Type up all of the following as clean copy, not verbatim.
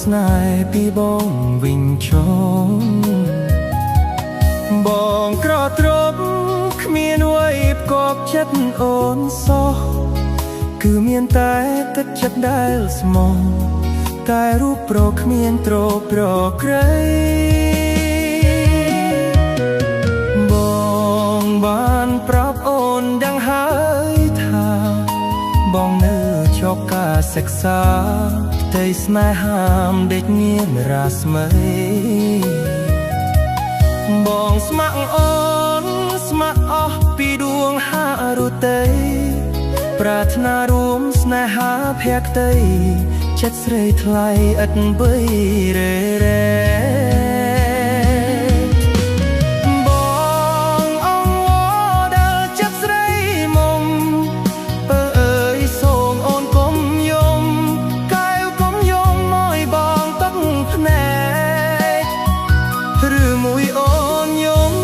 ស្នេហ៍ពីបងវិញចុងបងក្រត្រប់គ្មានអ្វីផ្គប់ចិត្តអូនសោះគឺមានតែទឹកចិត្តដែលស្មោះតែរូបប្រគ្មានត្រប្រក្រៃបងបានប្រាប់អូនយ៉ាងហើយថាបងនៅជោគការសិក្សាផ្ទៃស្នេហាដេកមានរាស្មីបងស្ម័គ្រអូនស្ម័គ្រអស់ពីដួងហារុតីប្រាថ្នារួមស្នេហាភក្តីចិត្តស្រីថ្លៃឥតបីរេរេបងអងវដែលចិត្តស្រីមុំបើអើយសូមអូនកុំយំកែវកុំយំមកបងទឹកភ្នែកឬមួយអូនយំ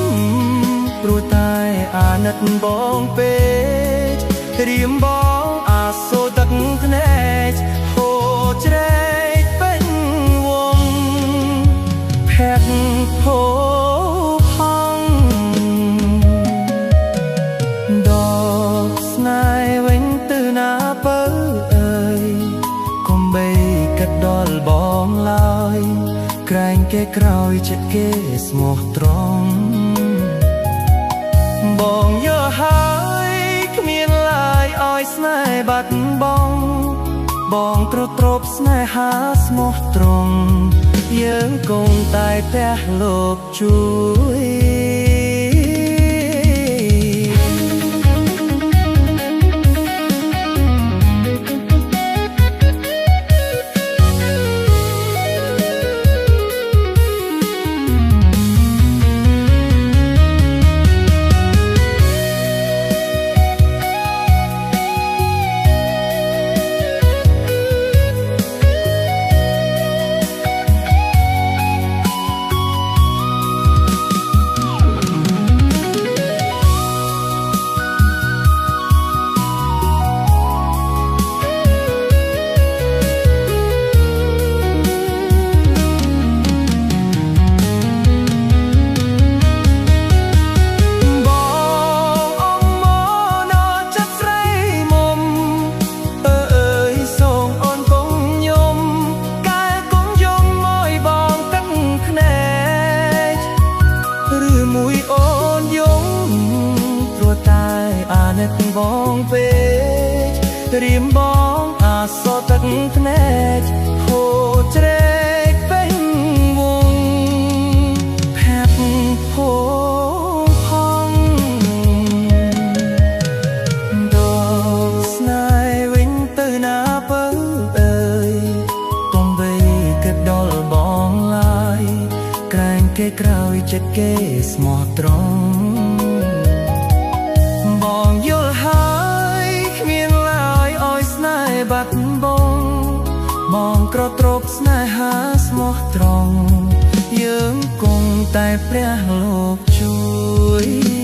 ព្រោះតែអាណិតបងពេករៀមបងអាសូរទឹកភ្នែកហូរជ្រែកពេញវងភ័ក្រភោផង់ដកស្នេហ៍វិញទៅណាបើអើយកុំបីកាត់ដល់បងឡើយក្រែងគេក្រោយចិត្តគេស្មោះត្រង់បងយកហើយគ្មានឡើយឲ្យស្នេហ៍បាត់បង់បងទ្រពស្នេហាស្មោះត្រង់យើងគង់តែផ្ទះលោកជួយបងពេករៀមបងអាសទឹកភ្នែកហូរជ្រែកពេញវងភ័ក្រភោផង់ដកស្នេហ៍វិញទៅណាបើអើយកុំបីគិតដល់បងឡើយក្រែងគេក្រោយចិត្តគេស្មោះត្រង់បងយល់ហើយគ្មានឡើយឲ្យស្នេហ៍បាត់បង់បងក្រត្រប់ស្នេហាស្មោះត្រង់យើងគង់តែព្រះលោកជួយ